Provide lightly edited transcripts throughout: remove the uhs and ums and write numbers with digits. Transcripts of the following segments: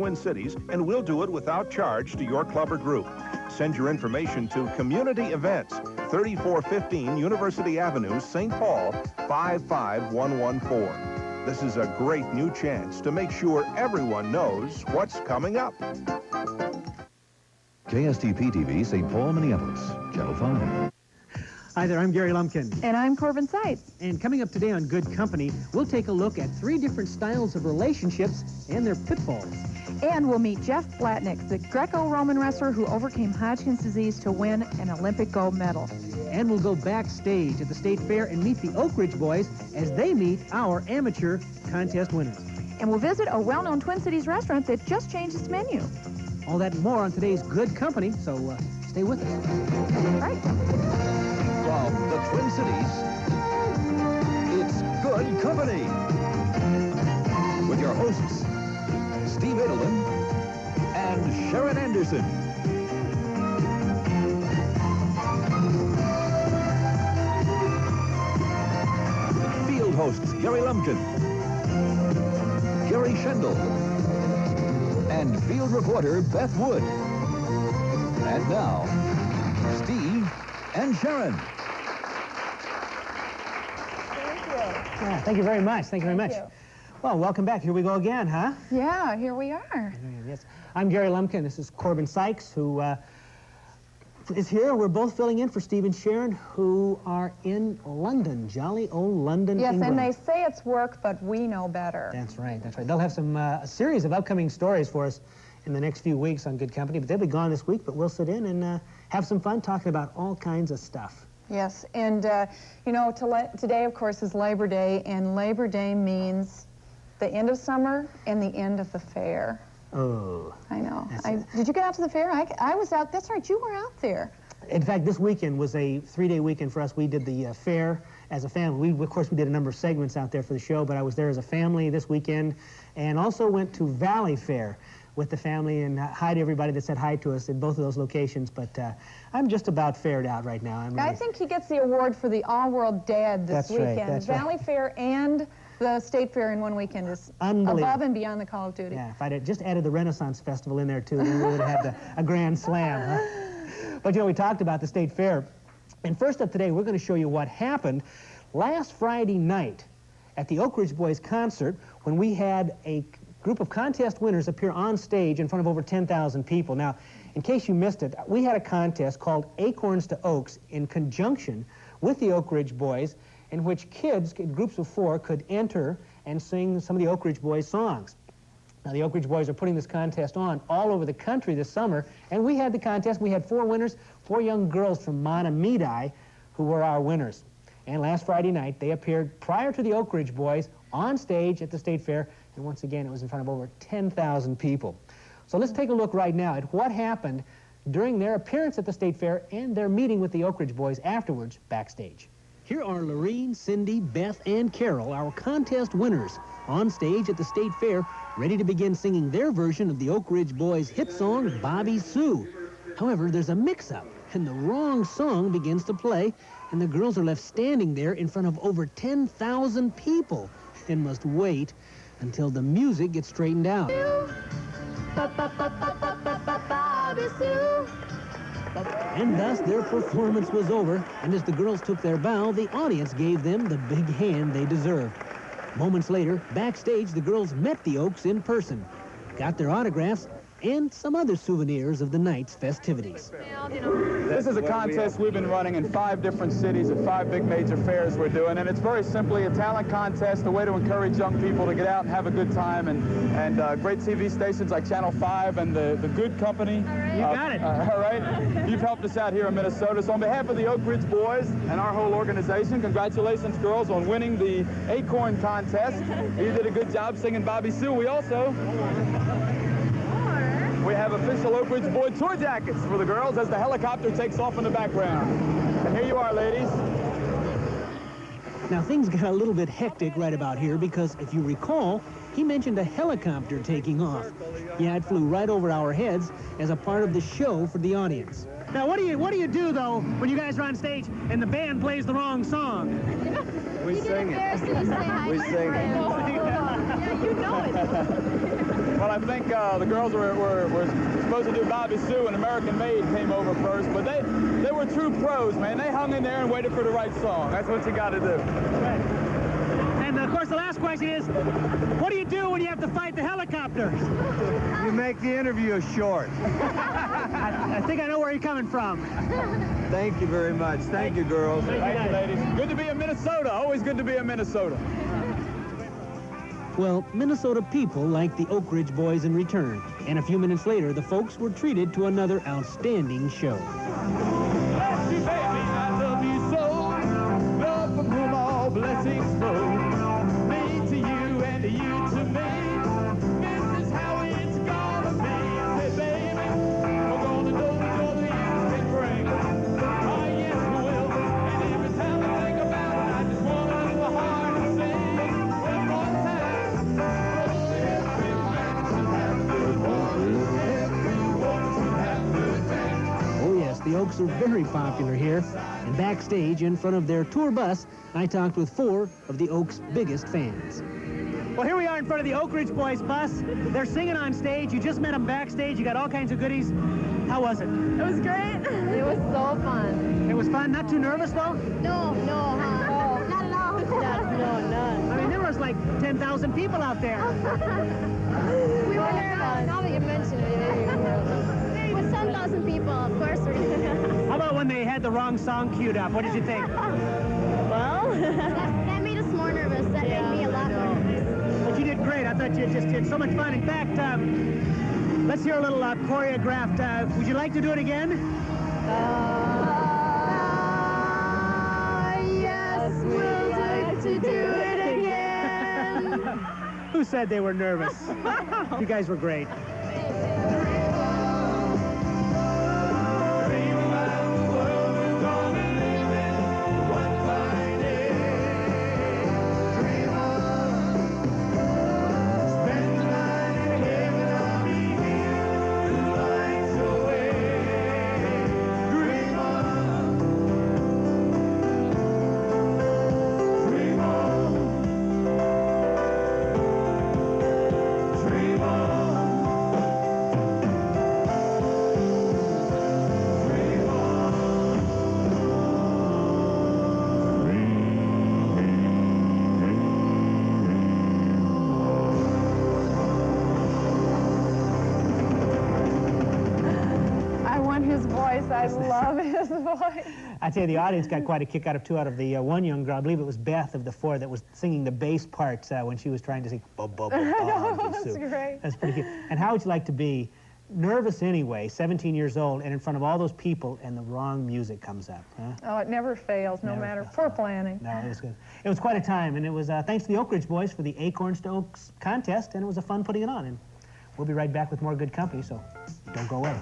Twin Cities, and we'll do it without charge to your club or group. Send your information to Community Events, 3415 University Avenue, St. Paul, 55114. This is a great new chance to make sure everyone knows what's coming up. KSTP TV, St. Paul, Minneapolis, Channel 5. Hi there, I'm Gary Lumpkin. And I'm Corbin Seitz. And coming up today on Good Company, we'll take a look at 3 different styles of relationships and their pitfalls. And we'll meet Jeff Blatnick, the Greco-Roman wrestler who overcame Hodgkin's disease to win an Olympic gold medal. And we'll go backstage at the State Fair and meet the Oak Ridge Boys as they meet our amateur contest winners. And we'll visit a well-known Twin Cities restaurant that just changed its menu. All that and more on today's Good Company, so stay with us. Right. From the Twin Cities, it's Good Company. With your hosts, Steve Edelman and Sharon Anderson. Field hosts Gary Lumpkin, Gary Schendel, and field reporter Beth Wood. And now, Steve and Sharon. Yeah, thank you very much. Thank you very much. Well, welcome back. Here we go again, huh? Yeah, here we are. Yes. I'm Gary Lumpkin. This is Corbin Seitz, who is here. We're both filling in for Steve and Sharon, who are in London, jolly old London, yes, England. and they say it's work, but we know better. That's right, that's right. They'll have some a series of upcoming stories for us in the next few weeks on Good Company, but they'll be gone this week, but we'll sit in and have some fun talking about all kinds of stuff. Yes, and, you know, today, of course, is Labor Day, and Labor Day means the end of summer and the end of the fair. Oh. I know. Did you get out to the fair? I was out. That's right, you were out there. In fact, this weekend was a 3-day weekend for us. We did the fair as a family. Of course, we did a number of segments out there for the show, but I was there as a family this weekend, and also went to Valley Fair with the family, and hi to everybody that said hi to us in both of those locations, but I'm just about fared out right now. I think he gets the award for the all-world dad this weekend. Right, that's Valley right. Fair and the State Fair in one weekend is above and beyond the Call of Duty. Yeah, if I'd just added the Renaissance Festival in there, too, then we would have had a grand slam. Huh? But, you know, we talked about the State Fair, and first up today, we're going to show you what happened last Friday night at the Oak Ridge Boys concert when we had a group of contest winners appear on stage in front of over 10,000 people. Now, in case you missed it, we had a contest called Acorns to Oaks in conjunction with the Oak Ridge Boys, in which kids, in groups of 4, could enter and sing some of the Oak Ridge Boys songs. Now, the Oak Ridge Boys are putting this contest on all over the country this summer, and we had the contest. We had 4 winners, 4 young girls from Montemedi who were our winners. And last Friday night, they appeared prior to the Oak Ridge Boys on stage at the State Fair, and once again, it was in front of over 10,000 people. So let's take a look right now at what happened during their appearance at the State Fair and their meeting with the Oak Ridge Boys afterwards backstage. Here are Lorene, Cindy, Beth, and Carol, our contest winners, on stage at the State Fair, ready to begin singing their version of the Oak Ridge Boys' hit song, Bobby Sue. However, there's a mix-up, and the wrong song begins to play, and the girls are left standing there in front of over 10,000 people and must wait until the music gets straightened out. And thus their performance was over, and as the girls took their bow, the audience gave them the big hand they deserved. Moments later, backstage, the girls met the Oaks in person, got their autographs, and some other souvenirs of the night's festivities. This is a contest we've been running in 5 different cities at 5 big major fairs we're doing, and it's very simply a talent contest, a way to encourage young people to get out and have a good time, and great TV stations like Channel 5 and the Good Company. You got it. All right. You've helped us out here in Minnesota. So on behalf of the Oak Ridge Boys and our whole organization, congratulations, girls, on winning the Acorn contest. You did a good job singing Bobby Sue. We have official Oak Ridge Boy tour jackets for the girls as the helicopter takes off in the background. And here you are, ladies. Now, things got a little bit hectic right about here because, if you recall, he mentioned a helicopter taking off. Yeah, it flew right over our heads as a part of the show for the audience. Now, what do you do, though, when you guys are on stage and the band plays the wrong song? We sing it. We sing it. We sing it. Yeah, you know it. Well, I think the girls were supposed to do Bobby Sue, and American Made came over first, but they were true pros, man. They hung in there and waited for the right song. That's what you got to do. Right. And, of course, the last question is, what do you do when you have to fight the helicopters? You make the interview short. I think I know where you're coming from. Thank you very much. Thank you, girls. Thank you, ladies. Good to be in Minnesota. Always good to be in Minnesota. Well, Minnesota people liked the Oak Ridge Boys in return. And a few minutes later, the folks were treated to another outstanding show. Bless you, baby, I love you so. Love from whom all blessings flow. Me to you and you to me. This is how it's gonna be. Say, baby, we're gonna know each other you can bring. Oh, yes, we will. And every time I think about it, I just want to know the heart to sing. One more time. Oh, everyone should have a good one. Everyone should have a good time. Oh, yes, the Oaks are very popular here. And backstage, in front of their tour bus, I talked with 4 of the Oaks' biggest fans. Well, here we are in front of the Oak Ridge Boys bus. They're singing on stage. You just met them backstage. You got all kinds of goodies. How was it? It was great. It was so fun. It was fun. Not too nervous, though? No, not at all. None. I mean, there was like 10,000 people out there. We were nervous. Now that you mention it, with 10,000 people, of course we're nervous. How about when they had the wrong song queued up? What did you think? Well, that made us more nervous. That made me a lot more nervous. But you did great. I thought you just did so much fun. In fact, let's hear a little choreographed. Would you like to do it again? Yes, we'd like to do it again. Who said they were nervous? You guys were great. His voice, I love his voice. I tell you, the audience got quite a kick out of 2 out of the one young girl. I believe it was Beth of the 4 that was singing the bass parts when she was trying to sing. That's great. That's pretty cute. And how would you like to be nervous anyway, 17 years old, and in front of all those people, and the wrong music comes up? Huh? Oh, it never fails, no matter. Poor planning. No, it was good. It was quite a time, and it was thanks to the Oak Ridge Boys for the Acorns to Oaks contest, and it was a fun putting it on. And we'll be right back with more good company, so don't go away.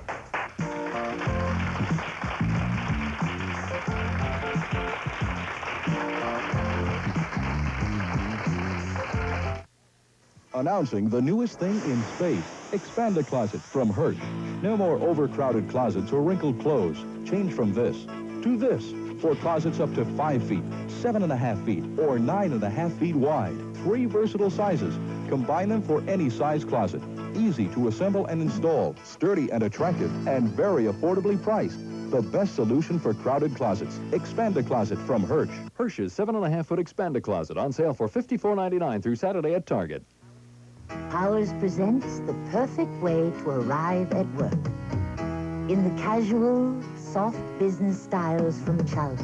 Announcing the newest thing in space, Expand-A-Closet from Hirsch. No more overcrowded closets or wrinkled clothes. Change from this to this for closets up to 5 feet, 7.5 feet, or 9.5 feet wide. 3 versatile sizes. Combine them for any size closet. Easy to assemble and install, sturdy and attractive, and very affordably priced. The best solution for crowded closets. Expand-A-Closet from Hirsch. Hirsch's 7.5-foot Expand-A-Closet on sale for $54.99 through Saturday at Target. Powers presents the perfect way to arrive at work. In the casual, soft business styles from Chouse.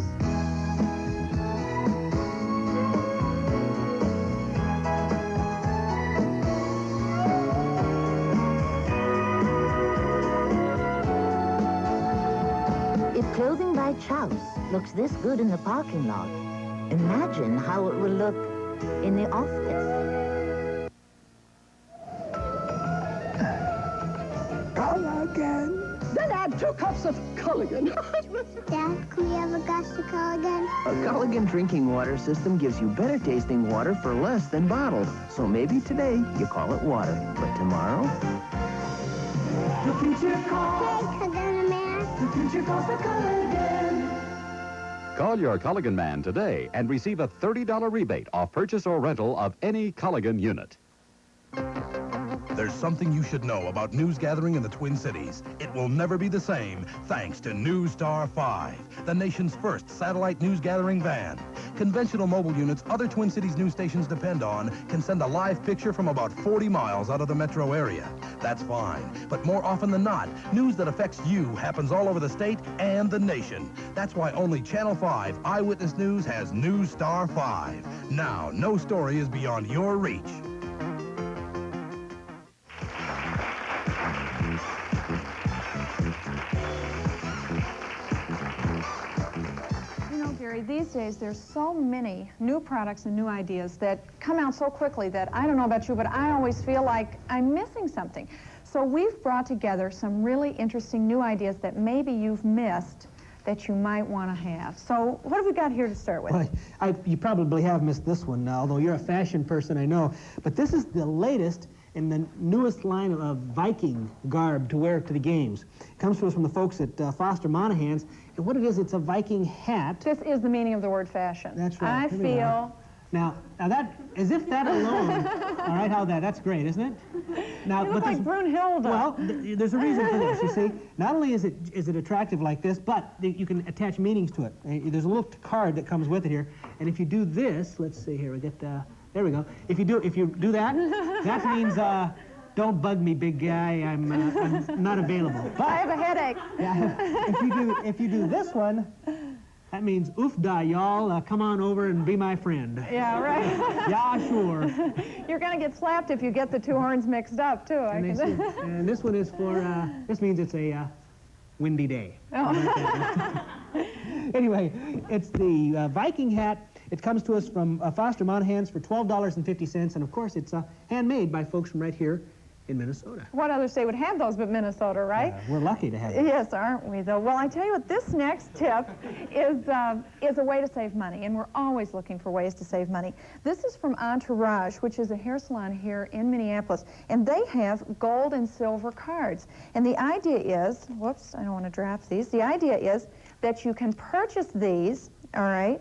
If clothing by Chouse looks this good in the parking lot, imagine how it will look in the office. Culligan. Then add 2 cups of Culligan. Dad, can we have a glass of Culligan? A Culligan drinking water system gives you better tasting water for less than bottled. So maybe today you call it water, but tomorrow... The future calls. The future calls the Culligan. Call your Culligan man today and receive a $30 rebate off purchase or rental of any Culligan unit. There's something you should know about news gathering in the Twin Cities. It will never be the same thanks to News Star 5, the nation's first satellite news gathering van. Conventional mobile units other Twin Cities news stations depend on can send a live picture from about 40 miles out of the metro area. That's fine, but more often than not, news that affects you happens all over the state and the nation. That's why only Channel 5 Eyewitness News has News Star 5. Now, no story is beyond your reach. These days, there's so many new products and new ideas that come out so quickly that I don't know about you, but I always feel like I'm missing something. So we've brought together some really interesting new ideas that maybe you've missed that you might want to have. So what have we got here to start with? Well, you probably have missed this one now, although you're a fashion person, I know. But this is the latest in the newest line of Viking garb to wear to the games. It comes to us from the folks at Foster Monahan's. And what it is, it's a Viking hat. This is the meaning of the word fashion. That's right. I feel... Now that, as if that alone, all right, that's great, isn't it? Now, you look like Brunhilde. Well, there's a reason for this, you see. Not only is it attractive like this, but you can attach meanings to it. There's a little card that comes with it here, and if you do this, let's see here, we get, there we go. If you do that, that means, don't bug me, big guy, I'm not available. But, I have a headache. Yeah, if you do this one, that means, oof da, y'all, come on over and be my friend. Yeah, right. Yeah, sure. You're going to get slapped if you get the two horns mixed up, too. And this one is for, this means it's a windy day. Oh. Anyway, it's the Viking hat. It comes to us from Foster Monahan's for $12.50, and of course, it's handmade by folks from right here in Minnesota. What other state would have those but Minnesota, right? We're lucky to have it. Yes, aren't we, though? Well, I tell you what, this next tip is a way to save money, and we're always looking for ways to save money. This is from Entourage, which is a hair salon here in Minneapolis, and they have gold and silver cards. And the idea is, whoops, I don't want to drop these. The idea is that you can purchase these, all right,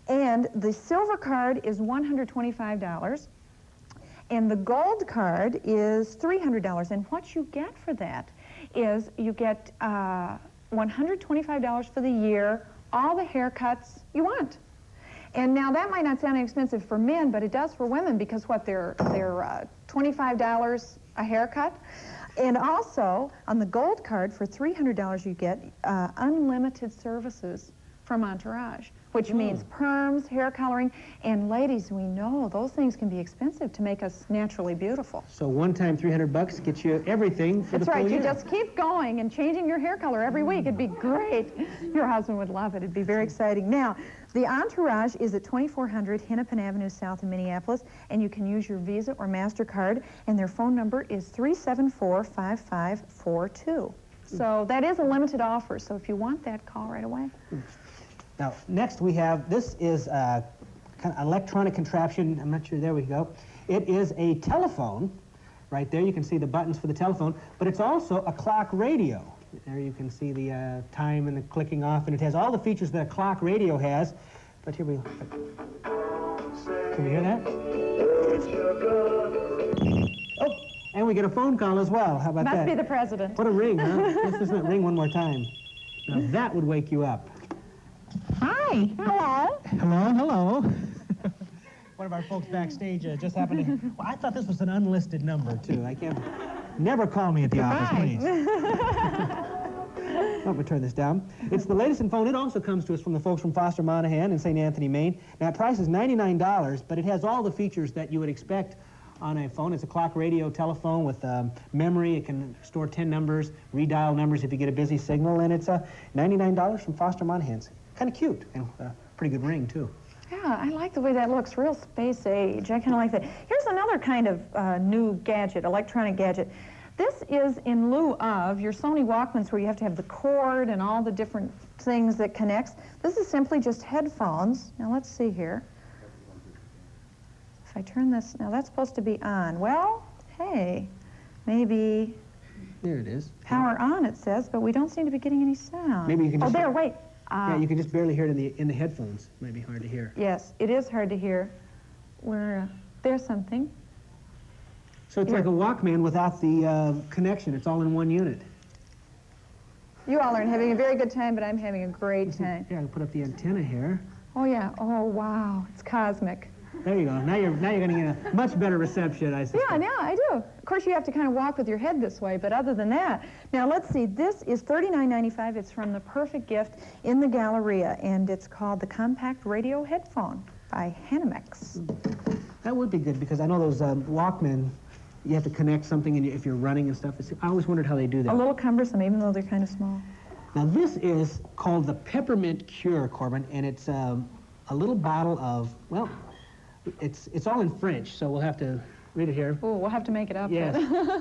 and the silver card is $125. And the gold card is $300. And what you get for that is you get $125 for the year, all the haircuts you want. And now that might not sound expensive for men, but it does for women because what, they're $25 a haircut. And also, on the gold card for $300, you get unlimited services from Entourage, which means perms, hair coloring, and ladies, we know those things can be expensive to make us naturally beautiful. So one time $300 gets you everything for the full year. That's right. You just keep going and changing your hair color every week. It'd be great. Your husband would love it. It'd be very exciting. Now, the Entourage is at 2400 Hennepin Avenue South in Minneapolis, and you can use your Visa or MasterCard, and their phone number is 374-5542. So that is a limited offer, so if you want that, call right away. Now, next we have, this is a kind of electronic contraption. I'm not sure, there we go. It is a telephone. Right there, you can see the buttons for the telephone, but it's also a clock radio. There you can see the time and the clicking off, and it has all the features that a clock radio has. But here we go. Can we hear that? Oh, and we get a phone call as well. How about that? Must be the president. What a ring, huh? Let's just ring one more time. Now, that would wake you up. Hi. Hello. Hello, hello. One of our folks backstage just happened to... Well, I thought this was an unlisted number, too. I can't... Never call me at the office, please. Let me turn this down. It's the latest in phone. It also comes to us from the folks from Foster Monahan in St. Anthony, Maine. Now, the price is $99, but it has all the features that you would expect on a phone. It's a clock radio telephone with memory. It can store 10 numbers, redial numbers if you get a busy signal, and it's $99 from Foster Monahan's. Kind of cute, and pretty good ring, too. Yeah, I like the way that looks, real space age. I kind of like that. Here's another kind of new gadget, electronic gadget. This is in lieu of your Sony Walkmans where you have to have the cord and all the different things that connects. This is simply just headphones. Now, let's see here. If I turn this, now that's supposed to be on. Well, hey, maybe... There it is. Power on, it says, but we don't seem to be getting any sound. Maybe you can just... Oh, there, wait. Yeah, you can just barely hear it in the headphones. It might be hard to hear. Yes, it is hard to hear. There's something. So it's like a Walkman without the connection. It's all in one unit. You all are having a very good time, but I'm having a great time. Yeah, I'll put up the antenna here. Oh, yeah. Oh, wow. It's cosmic. There you go. Now you're going to get a much better reception, I suspect. Yeah, I do. Of course, you have to kind of walk with your head this way, but other than that. Now, let's see. This is $39.95. It's from the Perfect Gift in the Galleria, and it's called the Compact Radio Headphone by Hanimex. That would be good, because I know those Walkman, you have to connect something if you're running and stuff. I always wondered how they do that. A little cumbersome, even though they're kind of small. Now, this is called the Peppermint Cure, Corbin, and it's a little bottle of, well, it's all in French, so we'll have to read it here. Oh, we'll have to make it up. Yes.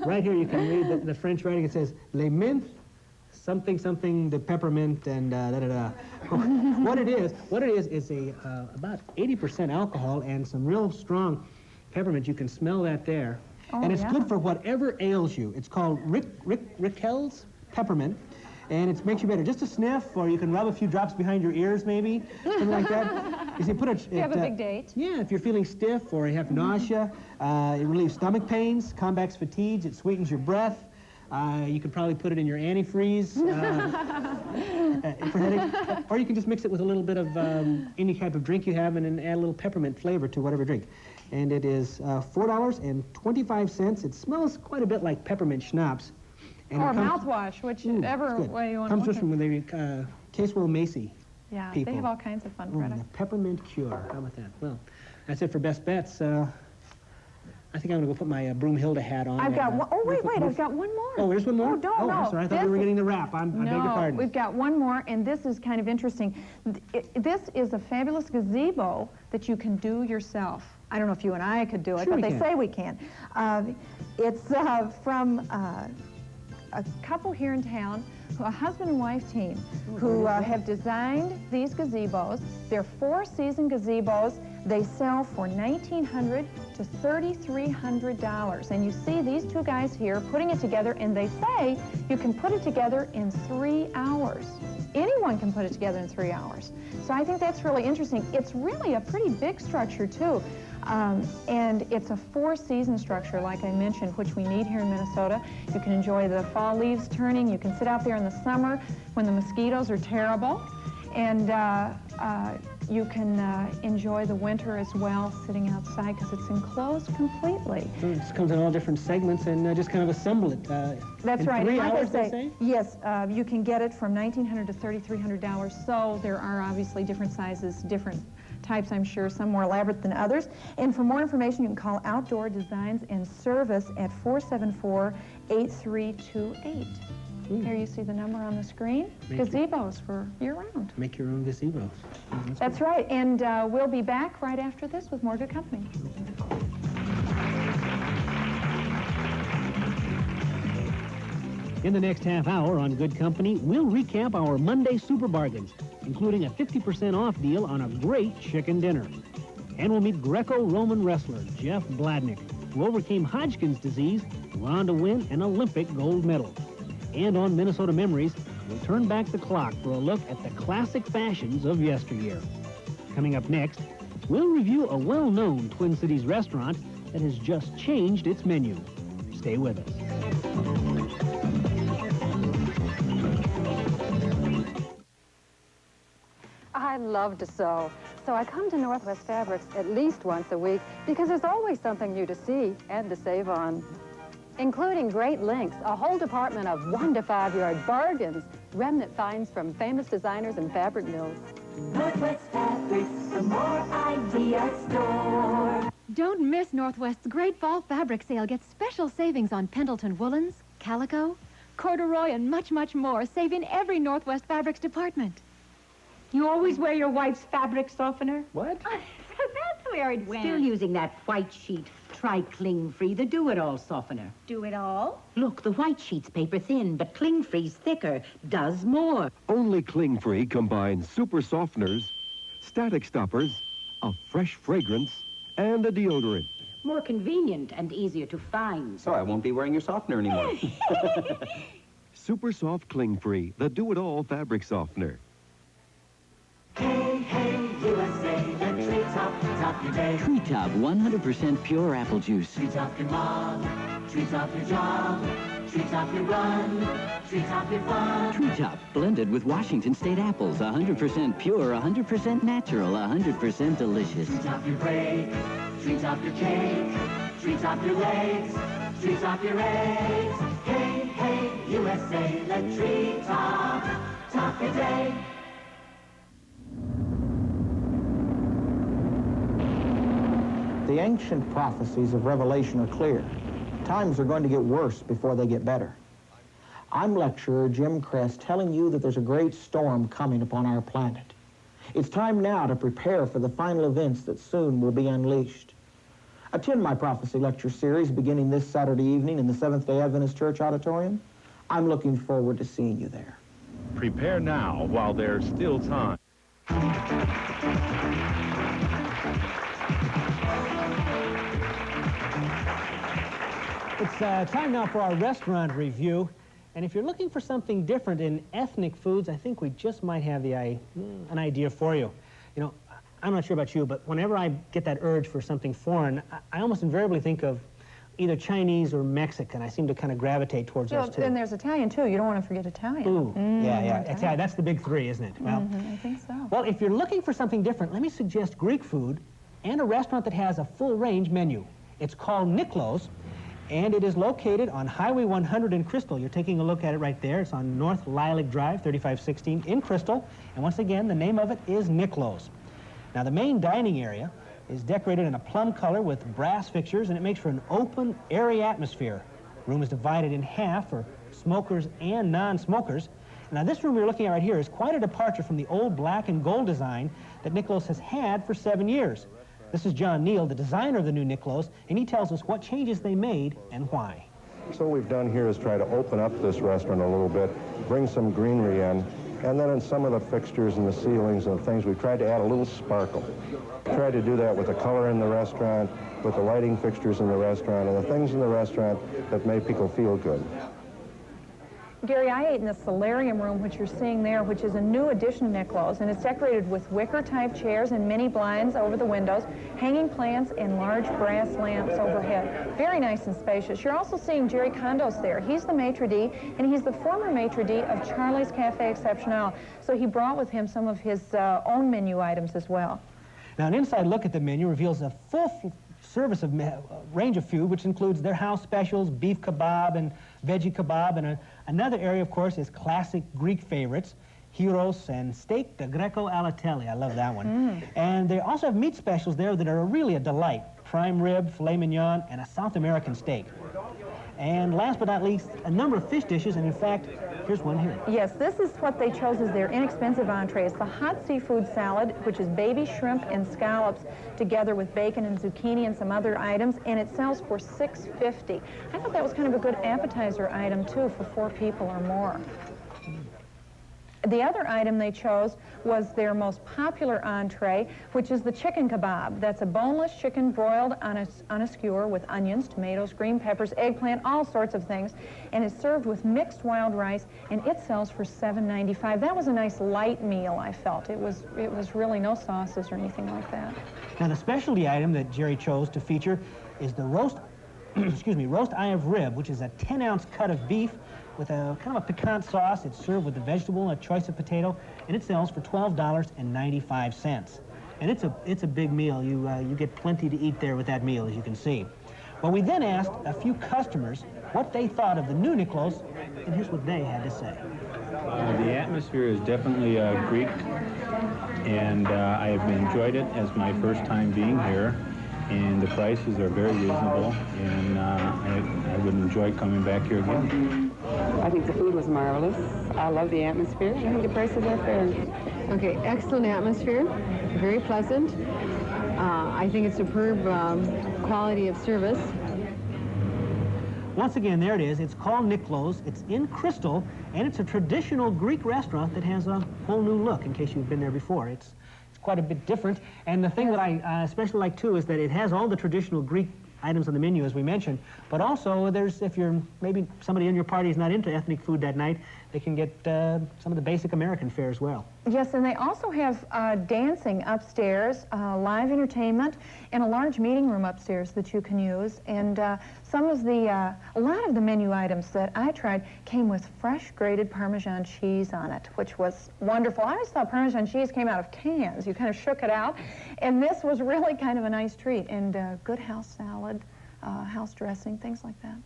Right here you can read the French writing. It says, Les Mint, something, something, the peppermint, and da-da-da. What it is about 80% alcohol and some real strong peppermint. You can smell that there. Oh, and it's yeah. good for whatever ails you. It's called Rickel's Peppermint. And it makes you better. Just a sniff, or you can rub a few drops behind your ears, maybe, something like that. You see, you have a big date. Yeah, if you're feeling stiff or you have nausea, it relieves stomach pains, combats fatigue, it sweetens your breath. You could probably put it in your antifreeze for headache. Or you can just mix it with a little bit of any type of drink you have and then add a little peppermint flavor to whatever drink. And it is $4.25. It smells quite a bit like peppermint schnapps. And or mouthwash, whichever way you want to look at it. Comes just from the Casewell Macy people. They have all kinds of fun products. The Peppermint Cure. How about that? Well, that's it for Best Bets. I think I'm going to go put my Broomhilda hat on. I've got one. Oh, wait, I've got one more. Oh, there's one more? Oh, no. I'm sorry. I thought we were getting the wrap. I beg your pardon. We've got one more, and this is kind of interesting. This is a fabulous gazebo that you can do yourself. I don't know if you and I could do it, but they say we can. It's from a couple here in town, a husband and wife team, who have designed these gazebos. They're 4-season gazebos. They sell for $1,900 to $3,300. And you see these two guys here putting it together, and they say you can put it together in 3 hours. Anyone can put it together in 3 hours. So I think that's really interesting. It's really a pretty big structure, too. And it's a 4-season structure, like I mentioned, which we need here in Minnesota. You can enjoy the fall leaves turning. You can sit out there in the summer when the mosquitoes are terrible. And you can enjoy the winter as well, sitting outside, because it's enclosed completely. So it comes in all different segments and just kind of assemble it. That's right. 3 like hours, I say, they say? Yes, you can get it from $1,900 to $3,300. So there are obviously different sizes, different types, I'm sure, some more elaborate than others. And for more information, you can call Outdoor Designs and Service at 474-8328. Here you see the number on the screen. Gazebos for year-round. Make your own gazebos. That's right. And we'll be back right after this with more Good Company. In the next half hour on Good Company, we'll recap our Monday super bargains, including a 50% off deal on a great chicken dinner. And we'll meet Greco-Roman wrestler Jeff Bladnick, who overcame Hodgkin's disease and went on to win an Olympic gold medal. And on Minnesota Memories, we'll turn back the clock for a look at the classic fashions of yesteryear. Coming up next, we'll review a well-known Twin Cities restaurant that has just changed its menu. Stay with us. I love to sew, so I come to Northwest Fabrics at least once a week because there's always something new to see and to save on. Including great links, a whole department of 1- to 5-yard bargains, remnant finds from famous designers and fabric mills. Northwest Fabrics, the more idea store. Don't miss Northwest's great fall fabric sale. Get special savings on Pendleton woolens, calico, corduroy, and much, much more. Save in every Northwest Fabrics department. You always wear your wife's fabric softener? What? That's where it went. Still using that white sheet. Try Cling-Free, the do-it-all softener. Do it all? Look, the white sheet's paper thin, but Cling-Free's thicker, does more. Only Cling-Free combines super softeners, static stoppers, a fresh fragrance, and a deodorant. More convenient and easier to find. So I won't be wearing your softener anymore. Super Soft Cling-Free, the do-it-all fabric softener. Hey, hey, USA, the treetop, top up your day. Treetop 100% pure apple juice. Treats up your mom, treats up your job, treats up your run, treats up your fun. Treetop, blended with Washington State apples. 100% pure, 100% natural, 100% delicious. Treats up your break, treats up your cake, treats up your legs, treats up your eggs. Hey, hey, USA, let Treetop top your day. The ancient prophecies of Revelation are clear. Times are going to get worse before they get better. I'm lecturer Jim Kress telling you that there's a great storm coming upon our planet. It's time now to prepare for the final events that soon will be unleashed. Attend my prophecy lecture series beginning this Saturday evening in the Seventh-day Adventist Church Auditorium. I'm looking forward to seeing you there. Prepare now while there's still time. It's time now for our restaurant review. And if you're looking for something different in ethnic foods, I think we just might have an idea for you. You know, I'm not sure about you, but whenever I get that urge for something foreign, I almost invariably think of either Chinese or Mexican. I seem to kind of gravitate towards those two. And there's Italian, too. You don't want to forget Italian. Ooh, yeah. Italian. That's the big three, isn't it? Well, I think so. Well, if you're looking for something different, let me suggest Greek food and a restaurant that has a full-range menu. It's called Niklos, and it is located on Highway 100 in Crystal. You're taking a look at it right there. It's on North Lilac Drive, 3516 in Crystal. And once again, the name of it is Niklos. Now, the main dining area is decorated in a plum color with brass fixtures, and it makes for an open, airy atmosphere. The room is divided in half for smokers and non-smokers. Now, this room you're looking at right here is quite a departure from the old black and gold design that Niklos has had for 7 years. This is John Neal, the designer of the new Niklos, and he tells us what changes they made and why. So what we've done here is try to open up this restaurant a little bit, bring some greenery in, and then in some of the fixtures and the ceilings and things, we've tried to add a little sparkle. Tried to do that with the color in the restaurant, with the lighting fixtures in the restaurant, and the things in the restaurant that make people feel good. Gary, I ate in the solarium room, which you're seeing there, which is a new addition to Niklos, and it's decorated with wicker-type chairs and mini blinds over the windows, hanging plants, and large brass lamps overhead. Very nice and spacious. You're also seeing Jerry Condos there. He's the maitre d', and he's the former maitre d' of Charlie's Cafe Exceptional, so he brought with him some of his own menu items as well. Now, an inside look at the menu reveals a full service of range of food, which includes their house specials, beef kebab and veggie kebab, and another area, of course, is classic Greek favorites, gyros and steak de greco alla teglia. I love that one. And they also have meat specials there that are really a delight. Prime rib, filet mignon, and a South American steak. And last but not least, a number of fish dishes, and in fact, here's one here. Yes, this is what they chose as their inexpensive entree. It's the hot seafood salad, which is baby shrimp and scallops, together with bacon and zucchini and some other items, and it sells for $6.50. I thought that was kind of a good appetizer item, too, for 4 people or more. The other item they chose was their most popular entree, which is the chicken kebab. That's a boneless chicken broiled on a skewer with onions, tomatoes, green peppers, eggplant, all sorts of things. And it's served with mixed wild rice, and it sells for $7.95. That was a nice light meal, I felt. It was really no sauces or anything like that. Now, the specialty item that Jerry chose to feature is the roast eye of rib, which is a 10-ounce cut of beef with a kind of a piquant sauce. It's served with a vegetable and a choice of potato, and it sells for $12.95. And it's a big meal. You get plenty to eat there with that meal, as you can see. Well, we then asked a few customers what they thought of the new Niklos, and here's what they had to say. The atmosphere is definitely Greek, and I have enjoyed it as my first time being here. And the prices are very reasonable, and I would enjoy coming back here again. I think the food was marvelous. I love the atmosphere. I think the prices are fair. Okay, excellent atmosphere, very pleasant. I think it's superb quality of service. Once again, there it is. It's called Niklos. It's in Crystal, and it's a traditional Greek restaurant that has a whole new look, in case you've been there before. It's quite a bit different. And the thing that I especially like, too, is that it has all the traditional Greek items on the menu, as we mentioned, but also if you're maybe somebody in your party is not into ethnic food that night, they can get some of the basic American fare as well. Yes, and they also have dancing upstairs, live entertainment, and a large meeting room upstairs that you can use. And a lot of the menu items that I tried came with fresh grated Parmesan cheese on it, which was wonderful. I always thought Parmesan cheese came out of cans. You kind of shook it out, and this was really kind of a nice treat. And good house salad, house dressing, things like that.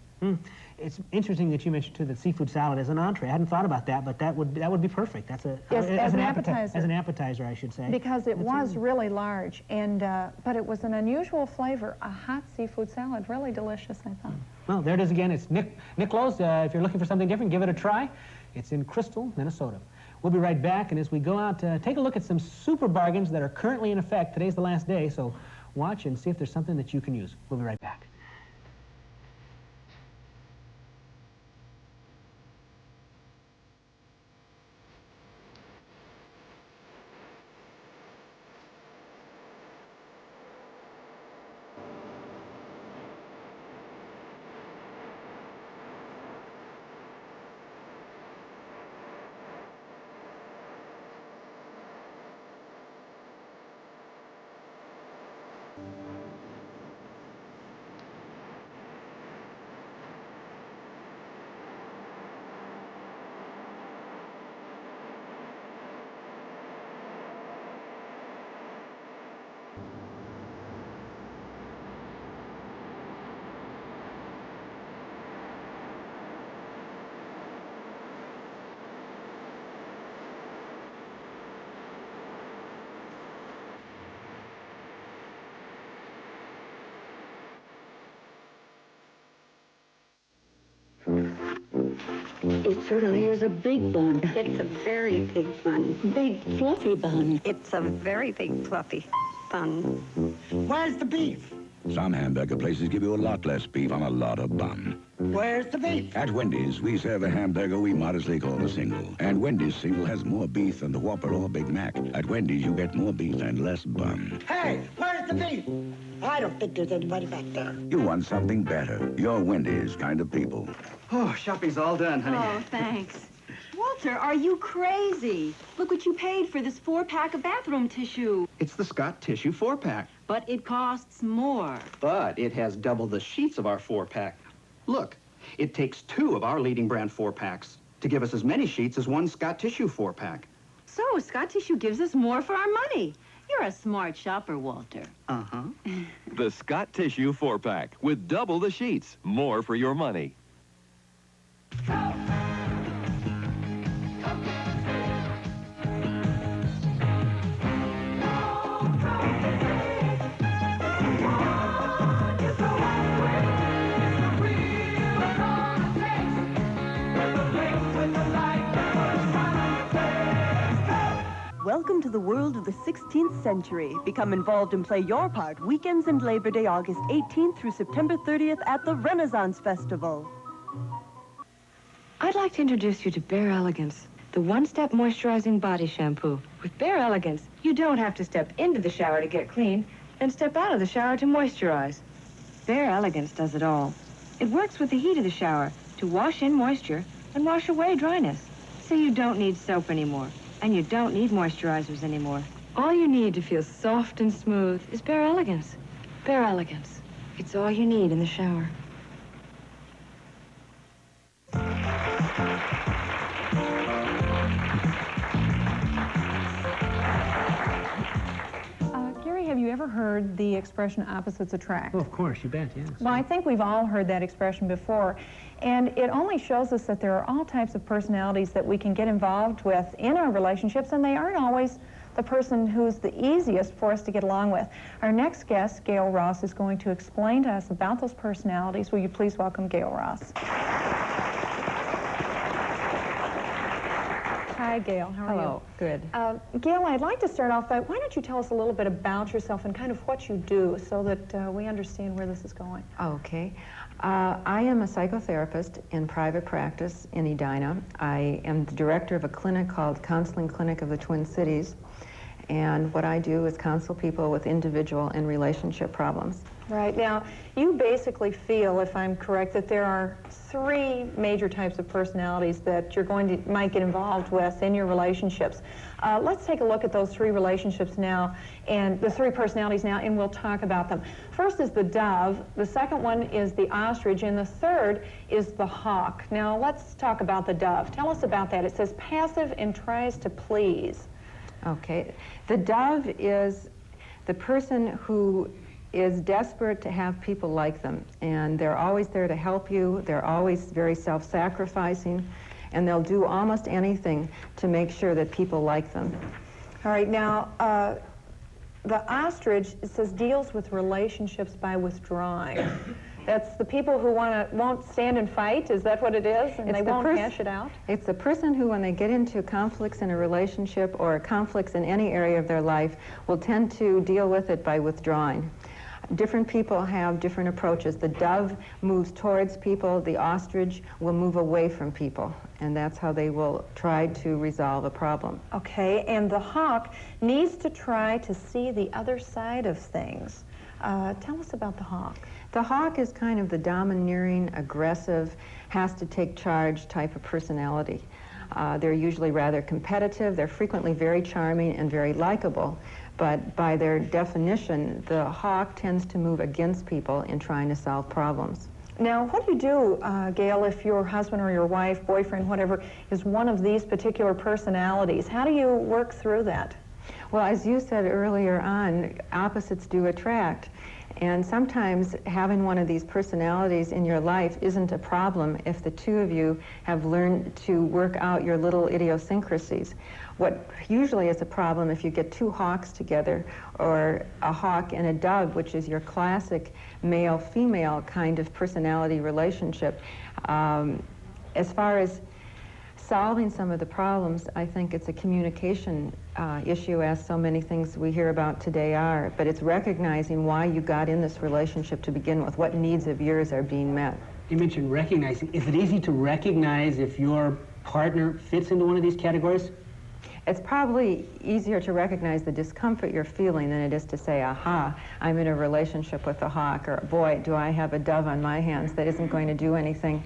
It's interesting that you mentioned too that seafood salad as an entree. I hadn't thought about that, but that would be perfect. That's as an appetizer. As an appetizer, I should say. Because it was really large, and but it was an unusual flavor. A hot seafood salad, really delicious, I thought. Well, there it is again. It's Niccolo's. If you're looking for something different, give it a try. It's in Crystal, Minnesota. We'll be right back, and as we go out, take a look at some super bargains that are currently in effect. Today's the last day, so watch and see if there's something that you can use. We'll be right back. It certainly is a big bun. It's a very big bun. Big, fluffy bun. It's a very big, fluffy bun. Where's the beef? Some hamburger places give you a lot less beef on a lot of bun. Where's the beef? At Wendy's, we serve a hamburger we modestly call a single. And Wendy's single has more beef than the Whopper or Big Mac. At Wendy's, you get more beef and less bun. Hey, where's the beef? I don't think there's anybody back there. You want something better. You're Wendy's kind of people. Oh, shopping's all done, honey. Oh, thanks. Walter, are you crazy? Look what you paid for this 4-pack of bathroom tissue. It's the Scott Tissue 4-pack. But it costs more. But it has double the sheets of our 4-pack. Look, it takes 2 of our leading brand 4-packs to give us as many sheets as one Scott Tissue 4-pack. So Scott Tissue gives us more for our money. You're a smart shopper, Walter. Uh-huh. The Scott Tissue 4-pack with double the sheets. More for your money. Welcome to the world of the 16th century. Become involved and play your part weekends and Labor Day, August 18th through September 30th at the Renaissance Festival. I'd like to introduce you to Bare Elegance, the one-step moisturizing body shampoo. With Bare Elegance, you don't have to step into the shower to get clean and step out of the shower to moisturize. Bare Elegance does it all. It works with the heat of the shower to wash in moisture and wash away dryness. So you don't need soap anymore, and you don't need moisturizers anymore. All you need to feel soft and smooth is Bare Elegance. Bare Elegance. It's all you need in the shower. Gary, have you ever heard the expression opposites attract? Oh, of course, you bet, yes. Well, I think we've all heard that expression before, and it only shows us that there are all types of personalities that we can get involved with in our relationships, and they aren't always the person who's the easiest for us to get along with. Our next guest, Gail Ross, is going to explain to us about those personalities. Will you please welcome Gail Ross? Hi, Gail. How are you? Hello. Good. Gail, I'd like to start off by, why don't you tell us a little bit about yourself and kind of what you do so that we understand where this is going. Okay. I am a psychotherapist in private practice in Edina. I am the director of a clinic called Counseling Clinic of the Twin Cities. And what I do is counsel people with individual and relationship problems. Right. Now, you basically feel, if I'm correct, that there are 3 major types of personalities that you're might get involved with in your relationships. Let's take a look at those 3 relationships now, and the 3 personalities now, and we'll talk about them. First is the dove, the second one is the ostrich, and the third is the hawk. Now, let's talk about the dove. Tell us about that. It says passive and tries to please. Okay. The dove is the person who is desperate to have people like them, and they're always there to help you. They're always very self-sacrificing, and they'll do almost anything to make sure that people like them. All right, now, the ostrich, it says, deals with relationships by withdrawing. That's the people who won't stand and fight, is that what it is? And they won't hash it out? It's the person who, when they get into conflicts in a relationship or conflicts in any area of their life, will tend to deal with it by withdrawing. Different people have different approaches. The dove moves towards people. The ostrich will move away from people. And that's how they will try to resolve a problem. Okay, and the hawk needs to try to see the other side of things. Tell us about the hawk. The hawk is kind of the domineering, aggressive, has to take charge type of personality. They're usually rather competitive. They're frequently very charming and very likable. But by their definition, the hawk tends to move against people in trying to solve problems. Now, what do you do, Gail, if your husband or your wife, boyfriend, whatever, is one of these particular personalities? How do you work through that? Well, as you said earlier on, opposites do attract. And sometimes having one of these personalities in your life isn't a problem if the two of you have learned to work out your little idiosyncrasies. What usually is a problem if you get 2 hawks together, or a hawk and a dove, which is your classic male-female kind of personality relationship. As far as solving some of the problems, I think it's a communication issue, as so many things we hear about today are, but it's recognizing why you got in this relationship to begin with, what needs of yours are being met. You mentioned recognizing. Is it easy to recognize if your partner fits into one of these categories? It's probably easier to recognize the discomfort you're feeling than it is to say, aha, I'm in a relationship with a hawk, or boy, do I have a dove on my hands that isn't going to do anything.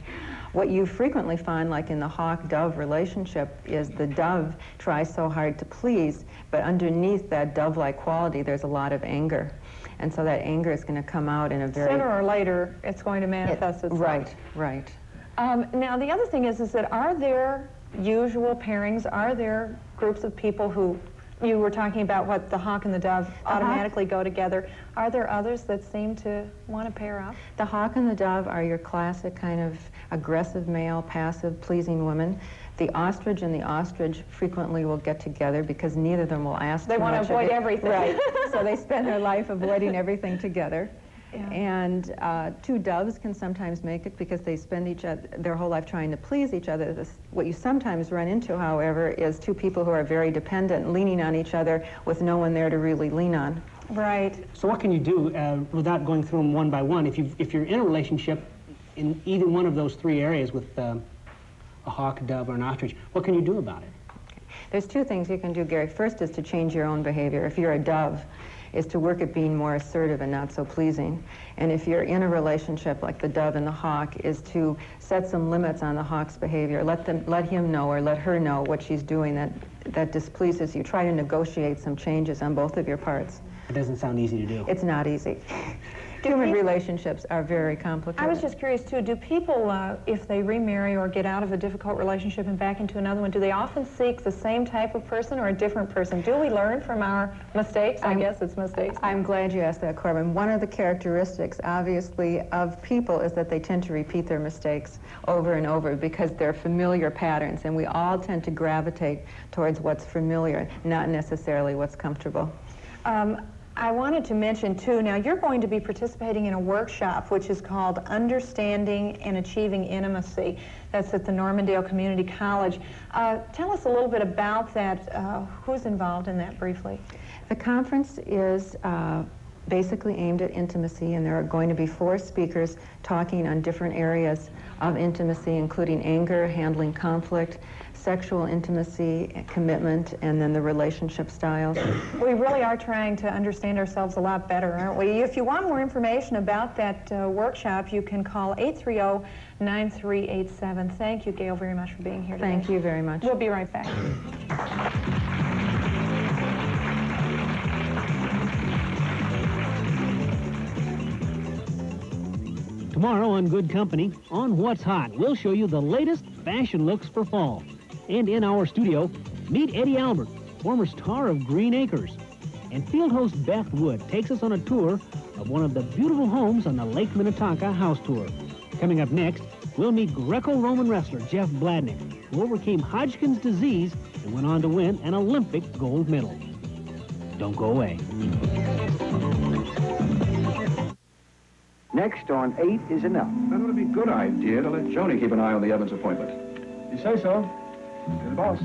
What you frequently find, like in the hawk-dove relationship, is the dove tries so hard to please, but underneath that dove-like quality, there's a lot of anger. And so that anger is going to come out in a very... Sooner or later, it's going to manifest itself. Right, right. Now, the other thing is that are there usual pairings? Are there groups of people who, you were talking about what the hawk and the dove automatically go together. Are there others that seem to want to pair up? The hawk and the dove are your classic kind of aggressive male, passive, pleasing woman. The ostrich and the ostrich frequently will get together because neither of them will ask They too want much to avoid of it. everything. Right. So they spend their life avoiding everything together. Yeah. And 2 doves can sometimes make it because they spend their whole life trying to please each other. What you sometimes run into, however, is 2 people who are very dependent, leaning on each other with no one there to really lean on. Right. So what can you do without going through them one by one? If you're in a relationship in either one of those 3 areas with a hawk, a dove, or an ostrich, what can you do about it? Okay. There's 2 things you can do, Gary. First is to change your own behavior. If you're a dove, is to work at being more assertive and not so pleasing. And if you're in a relationship like the dove and the hawk, is to set some limits on the hawk's behavior. Let him know or let her know what she's doing that displeases you. Try to negotiate some changes on both of your parts. It doesn't sound easy to do. It's not easy. Human relationships are very complicated. I was just curious, too, do people, if they remarry or get out of a difficult relationship and back into another one, do they often seek the same type of person or a different person? Do we learn from our mistakes? I guess it's mistakes. I'm glad you asked that, Corbin. One of the characteristics, obviously, of people is that they tend to repeat their mistakes over and over because they're familiar patterns, and we all tend to gravitate towards what's familiar, not necessarily what's comfortable. I wanted to mention, too, now you're going to be participating in a workshop which is called Understanding and Achieving Intimacy. That's at the Normandale Community College. Tell us a little bit about that. Who's involved in that briefly? The conference is basically aimed at intimacy, and there are going to be 4 speakers talking on different areas of intimacy, including anger, handling conflict, sexual intimacy, commitment, and then the relationship styles. We really are trying to understand ourselves a lot better, aren't we? If you want more information about that workshop, you can call 830-9387. Thank you, Gail, very much for being here today. Thank you very much. We'll be right back. Tomorrow on Good Company, on What's Hot, we'll show you the latest fashion looks for fall. And in our studio, meet Eddie Albert, former star of Green Acres. And field host Beth Wood takes us on a tour of one of the beautiful homes on the Lake Minnetonka house tour. Coming up next, we'll meet Greco-Roman wrestler Jeff Bladnick, who overcame Hodgkin's disease and went on to win an Olympic gold medal. Don't go away. Next on 8 is Enough. That would be a good idea to let Joni keep an eye on the Evans appointment. You say so. You're the boss.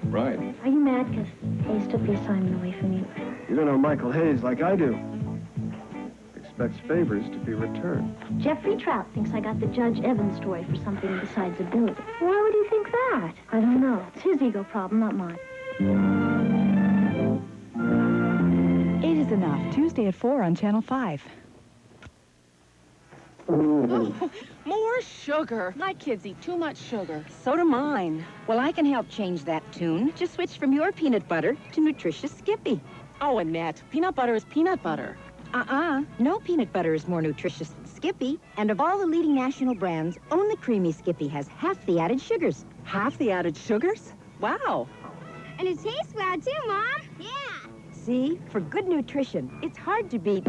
Right. Are you mad because Hayes took the assignment away from you? You don't know Michael Hayes like I do. Expects favors to be returned. Jeffrey Trout thinks I got the Judge Evans story for something besides ability. Why would he think that? I don't know. It's his ego problem, not mine. 8 is Enough, Tuesday at 4 on Channel 5. More sugar. My kids eat too much sugar. So do mine. Well, I can help change that tune. Just switch from your peanut butter to nutritious Skippy. Oh, Annette, peanut butter is peanut butter. No peanut butter is more nutritious than Skippy. And of all the leading national brands, only Creamy Skippy has half the added sugars. Half the added sugars? Wow. And it tastes bad too, Mom. Yeah. See, for good nutrition, it's hard to beat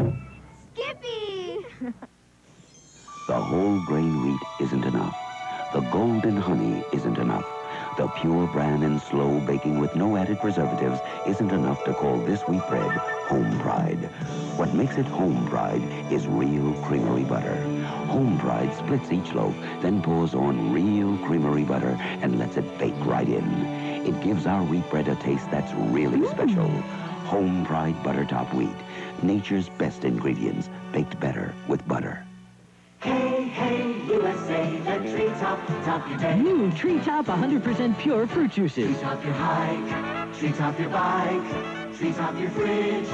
Skippy! The whole grain wheat isn't enough. The golden honey isn't enough. The pure bran and slow baking with no added preservatives isn't enough to call this wheat bread Home Pride. What makes it Home Pride is real creamery butter. Home Pride splits each loaf, then pours on real creamery butter and lets it bake right in. It gives our wheat bread a taste that's really special. Home Pride Butter Top Wheat. Nature's best ingredients, baked better with butter. Hey, hey, USA, let Treetop top your day. New Treetop 100% pure fruit juices. Treetop your hike, treetop your bike, treetop your fridge,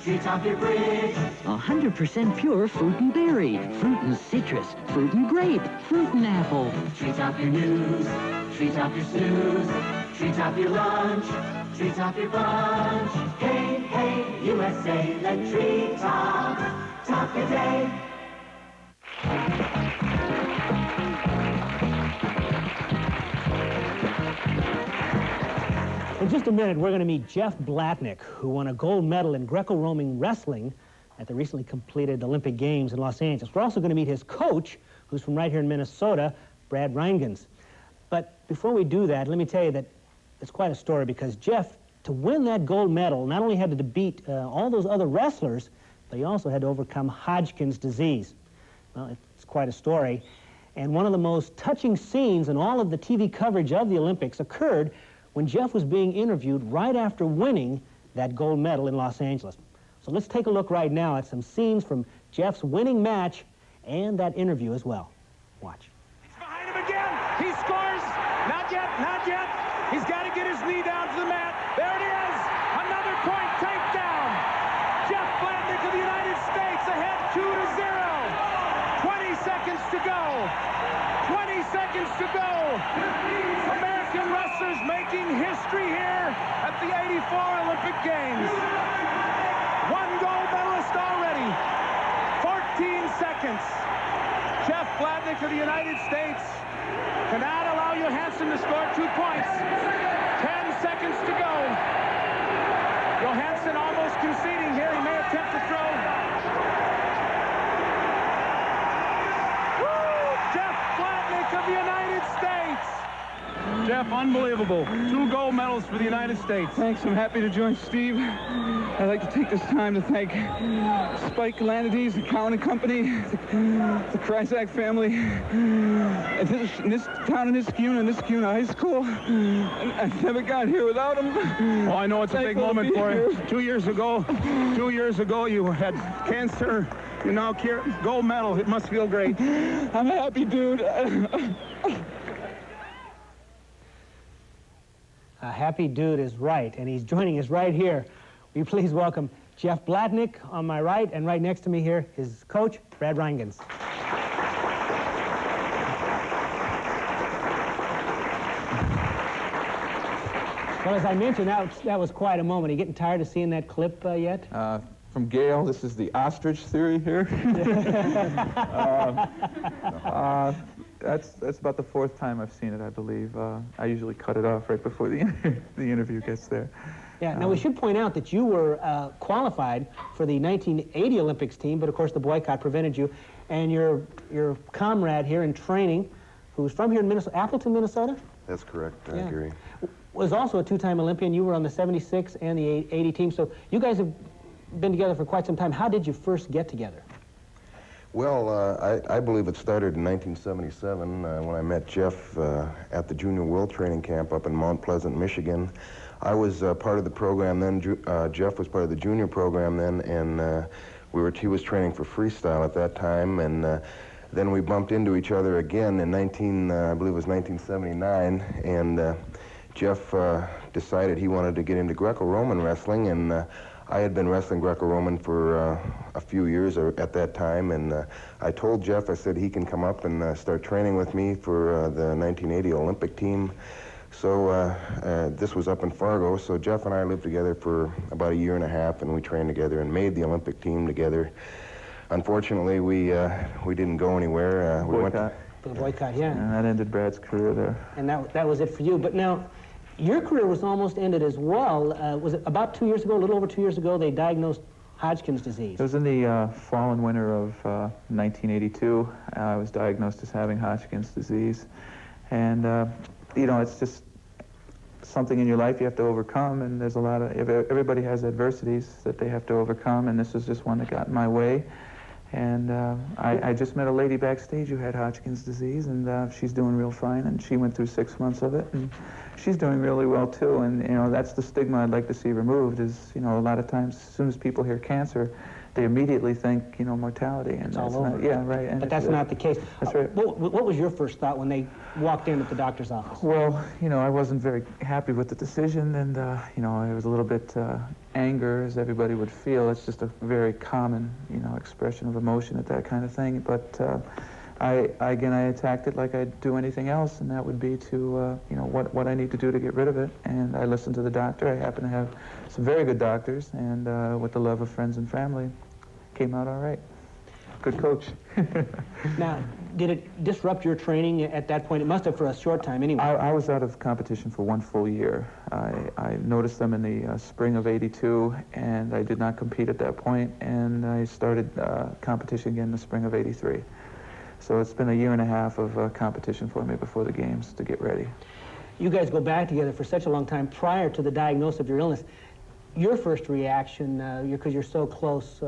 treetop your bridge. 100% pure fruit and berry, fruit and citrus, fruit and grape, fruit and apple. Treetop your news, treetop your snooze, treetop your lunch, treetop your brunch. Hey, hey, USA, let Treetop top your day. In just a minute, we're going to meet Jeff Bladnick, who won a gold medal in Greco-Roman wrestling at the recently completed Olympic Games in Los Angeles. We're also going to meet his coach, who's from right here in Minnesota, Brad Reingans. But before we do that, let me tell you that it's quite a story, because Jeff, to win that gold medal, not only had to beat all those other wrestlers, but he also had to overcome Hodgkin's disease. Well, it's quite a story. And one of the most touching scenes in all of the TV coverage of the Olympics occurred when Jeff was being interviewed right after winning that gold medal in Los Angeles. So let's take a look right now at some scenes from Jeff's winning match and that interview as well. Watch. He's behind him again. He scores. Not yet, not yet. He's got to get his knee down to the mat. There it is. Another point takedown. Jeff Bladnick of the United States ahead 2-0. 20 seconds to go. 20 seconds to go. American wrestlers making history here at the '84 Olympic Games. One gold medalist already. 14 seconds. Jeff Bladnick of the United States cannot allow Johansson to score 2 points. 10 seconds to go. Johansson almost conceding here. He may attempt to throw. Jeff Bladnick of the United States. Jeff, unbelievable. 2 gold medals for the United States. Thanks. I'm happy to join Steve. I'd like to take this time to thank Spike Lanides, the Cowan and Company, the Kryzak family, and this town in Niskuna High School. I never got here without them. Oh, I know it's a big moment for you. 2 years ago, you had cancer. You now gold medal. It must feel great. I'm a happy dude. A happy dude is right, and he's joining us right here. Will you please welcome Jeff Blatnick on my right, and right next to me here, his coach, Brad Reingans. Well, as I mentioned, that was quite a moment. Are you getting tired of seeing that clip yet? From Gail, this is the ostrich theory here. That's about the fourth time I've seen it, I believe. I usually cut it off right before the interview gets there. Yeah, now we should point out that you were qualified for the 1980 Olympics team, but of course the boycott prevented you. And your comrade here in training, who's from here in Minnesota, Appleton, Minnesota? That's correct, Yeah. Gary. Was also a two-time Olympian. You were on the 76 and the 80 team, so you guys have been together for quite some time. How did you first get together? Well, I believe it started in 1977 when I met Jeff at the Junior World Training Camp up in Mount Pleasant, Michigan. I was part of the program then. Jeff was part of the junior program then, and he was training for freestyle at that time, and then we bumped into each other again in I believe it was 1979, and Jeff decided he wanted to get into Greco-Roman wrestling, and I had been wrestling Greco-Roman for a few years at that time, and I told Jeff, I said he can come up and start training with me for the 1980 Olympic team. So this was up in Fargo, so Jeff and I lived together for about a year and a half, and we trained together and made the Olympic team together. Unfortunately, we didn't go anywhere. We went to the boycott, yeah. And that ended Brad's career there. And that was it for you. But now, your career was almost ended as well. Was it about 2 years ago, a little over 2 years ago, they diagnosed Hodgkin's disease? It was in the fall and winter of 1982. I was diagnosed as having Hodgkin's disease. And, you know, it's just something in your life you have to overcome, and there's a lot of, everybody has adversities that they have to overcome, and this was just one that got in my way. And I just met a lady backstage who had Hodgkin's disease, and she's doing real fine, and she went through 6 months of it, and she's doing really well too. And you know, that's the stigma I'd like to see removed. Is, you know, a lot of times as soon as people hear cancer, they immediately think, you know, mortality, and it's that's all over. not, yeah, right. And but that's not the case. That's right. What was your first thought when they walked in at the doctor's office? Well, you know, I wasn't very happy with the decision, and you know, it was a little bit anger, as everybody would feel. It's just a very common, you know, expression of emotion at that kind of thing. But I attacked it like I'd do anything else, and that would be to, you know, what I need to do to get rid of it. And I listened to the doctor. I happen to have some very good doctors, and with the love of friends and family, came out all right. Good coach. Now, did it disrupt your training at that point? It must have for a short time anyway. I was out of competition for 1 full year. I noticed them in the spring of '82, and I did not compete at that point, and I started competition again in the spring of '83. So it's been a year and a half of competition for me before the games to get ready. You guys go back together for such a long time prior to the diagnosis of your illness. Your first reaction, because you're so close,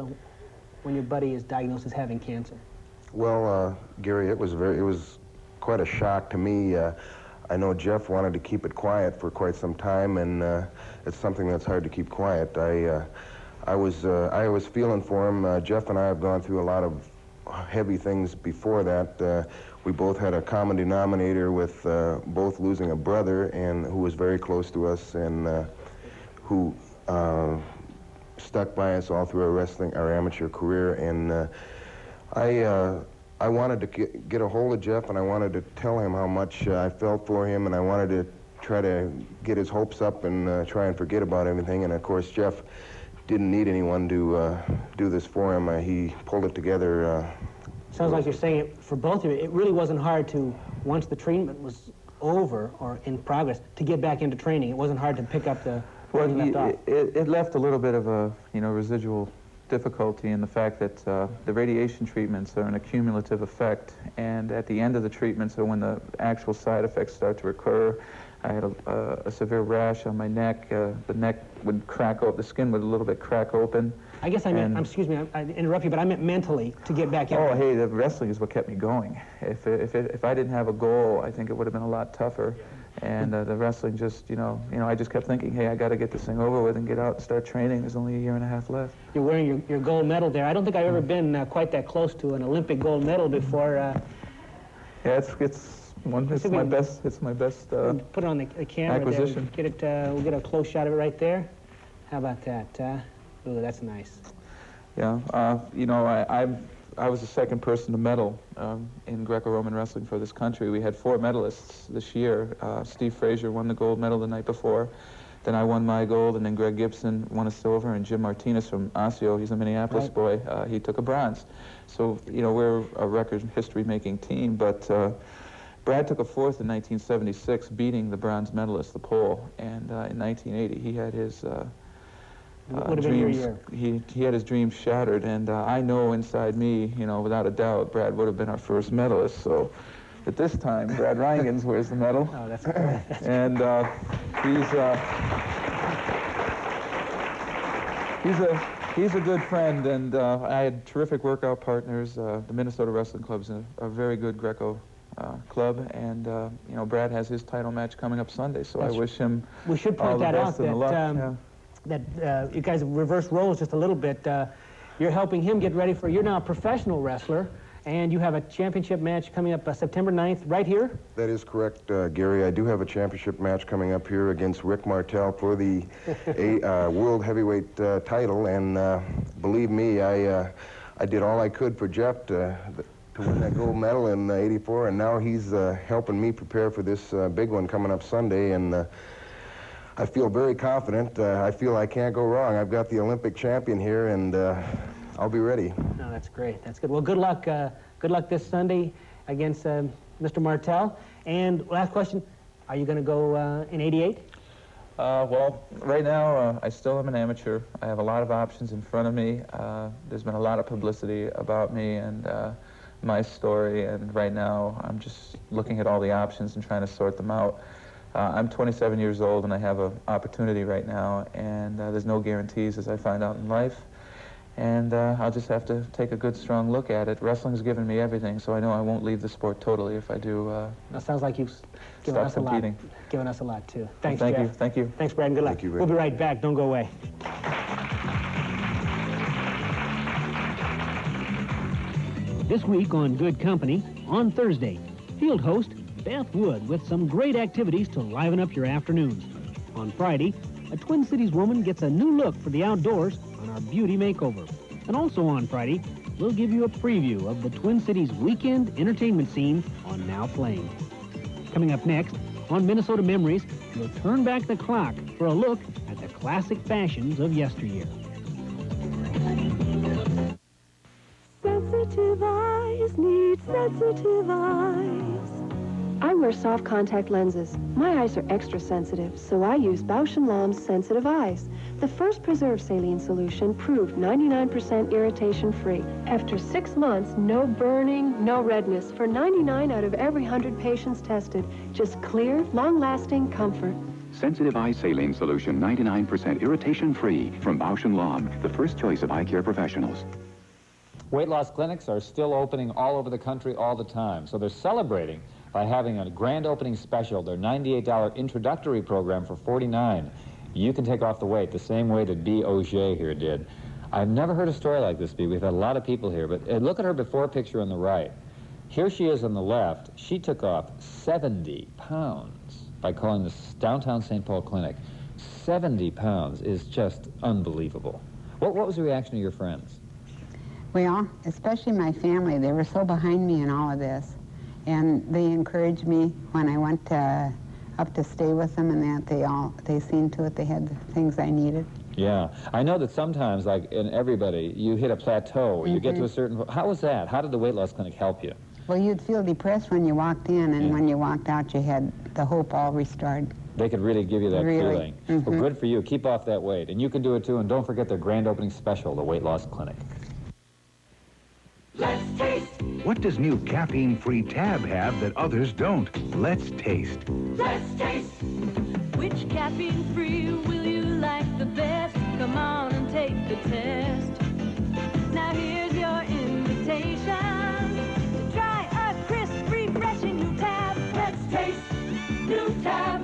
when your buddy is diagnosed as having cancer? Well, Gary, it was quite a shock to me. I know Jeff wanted to keep it quiet for quite some time, and it's something that's hard to keep quiet. I was feeling for him. Jeff and I have gone through a lot of heavy things before that. We both had a common denominator with both losing a brother and who was very close to us, and who stuck by us all through our amateur career. And I wanted to get a hold of Jeff, and I wanted to tell him how much I felt for him, and I wanted to try to get his hopes up and try and forget about everything. And of course, Jeff didn't need anyone to do this for him. He pulled it together. Sounds like you're saying it for both of you. It really wasn't hard to, once the treatment was over or in progress, to get back into training. It wasn't hard to pick up the Well, left off. it left a little bit of a, you know, residual difficulty in the fact that the radiation treatments are an accumulative effect, and at the end of the treatment, so when the actual side effects start to occur, I had a severe rash on my neck. The neck would crack open, the skin would a little bit crack open. I guess I meant, excuse me, I interrupt you, but I meant mentally to get back in. Oh, hey, the wrestling is what kept me going. If I didn't have a goal, I think it would have been a lot tougher. And the wrestling just, you know, I just kept thinking, hey, I got to get this thing over with and get out and start training. There's only a year and a half left. You're wearing your gold medal there. I don't think I've ever been quite that close to an Olympic gold medal before. Yeah, It's my best. It's my best. Put it on the camera. Acquisition. There. Get it. We'll get a close shot of it right there. How about that? Ooh, that's nice. Yeah. You know, I was the second person to medal in Greco-Roman wrestling for this country. We had 4 medalists this year. Steve Frazier won the gold medal the night before. Then I won my gold, and then Greg Gibson won a silver, and Jim Martinez from Osseo, he's a Minneapolis boy, he took a bronze. So, you know, we're a record history-making team, but Brad took a 4th in 1976, beating the bronze medalist, the Pole, and in 1980 he had his dreams. He had his dreams shattered, and I know inside me, you know, without a doubt, Brad would have been our first medalist. So, at this time, Brad Reingens wears the medal. Oh, that's great. And he's a good friend, and I had terrific workout partners. The Minnesota Wrestling Club's a very good Greco club, and you know, Brad has his title match coming up Sunday, so I wish him We should point all the that best out, and the luck. that you guys have reversed roles just a little bit. You're helping him get ready for, you're now a professional wrestler, and you have a championship match coming up September 9th right here? That is correct, Gary. I do have a championship match coming up here against Rick Martel for the World Heavyweight title, and believe me, I did all I could for Jeff to win that gold medal in '84, and now he's helping me prepare for this big one coming up Sunday, and I feel very confident. I feel I can't go wrong. I've got the Olympic champion here, and I'll be ready. No, that's great. That's good. Well, good luck. Good luck this Sunday against Mr. Martel. And last question: are you going to go in '88? Well, right now, I still am an amateur. I have a lot of options in front of me. There's been a lot of publicity about me and my story, and right now, I'm just looking at all the options and trying to sort them out. I'm 27 years old, and I have an opportunity right now, and there's no guarantees, as I find out in life. And I'll just have to take a good, strong look at it. Wrestling's given me everything, so I know I won't leave the sport totally if I do That sounds like you've given us competing. a lot. Given us a lot, too. Thanks, well, Jeff. Thank you. Thanks, Brad, and good luck. Thank you, Rick. We'll be right back. Don't go away. This week on Good Company, on Thursday, field host Beth Wood with some great activities to liven up your afternoons. On Friday, a Twin Cities woman gets a new look for the outdoors on our beauty makeover. And also on Friday, we'll give you a preview of the Twin Cities weekend entertainment scene on Now Playing. Coming up next, on Minnesota Memories, we'll turn back the clock for a look at the classic fashions of yesteryear. Sensitive eyes need sensitive eyes. I wear soft contact lenses. My eyes are extra sensitive, so I use Bausch & Lomb's Sensitive Eyes. The first preserved saline solution proved 99% irritation-free. After 6 months, no burning, no redness for 99 out of every 100 patients tested. Just clear, long-lasting comfort. Sensitive Eye Saline Solution, 99% irritation-free from Bausch & Lomb, the first choice of eye care professionals. Weight loss clinics are still opening all over the country all the time, so they're celebrating by having a grand opening special, their $98 introductory program for $49. You can take off the weight the same way that B. Auger here did. I've never heard a story like this, B. We've had a lot of people here, but look at her before picture on the right. Here she is on the left. She took off 70 pounds by calling this downtown St. Paul clinic. 70 pounds is just unbelievable. What was the reaction of your friends? Well, especially my family. They were so behind me in all of this. And they encouraged me when I went up to stay with them, and that they seen to it they had the things I needed. Yeah. I know that sometimes, like in everybody, you hit a plateau, or you get to a certain... How was that? How did the weight loss clinic help you? Well, you'd feel depressed when you walked in, and when you walked out, you had the hope all restored. They could really give you that Really. feeling. Well, good for you. Keep off that weight. And you can do it, too. And don't forget their grand opening special, the Weight Loss Clinic. Let's taste. What does new caffeine-free Tab have that others don't? Let's taste. Let's taste. Which caffeine-free will you like the best? Come on and take the test. Now here's your invitation to try a crisp, refreshing new Tab. Let's taste. New Tab.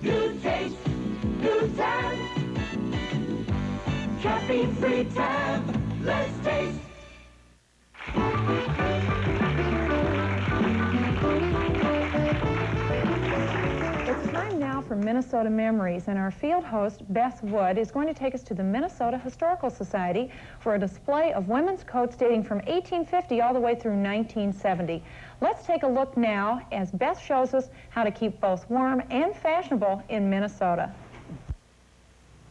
New taste. New Tab. Caffeine-free Tab. Let's taste. for Minnesota Memories, and our field host, Beth Wood, is going to take us to the Minnesota Historical Society for a display of women's coats dating from 1850 all the way through 1970. Let's take a look now as Beth shows us how to keep both warm and fashionable in Minnesota.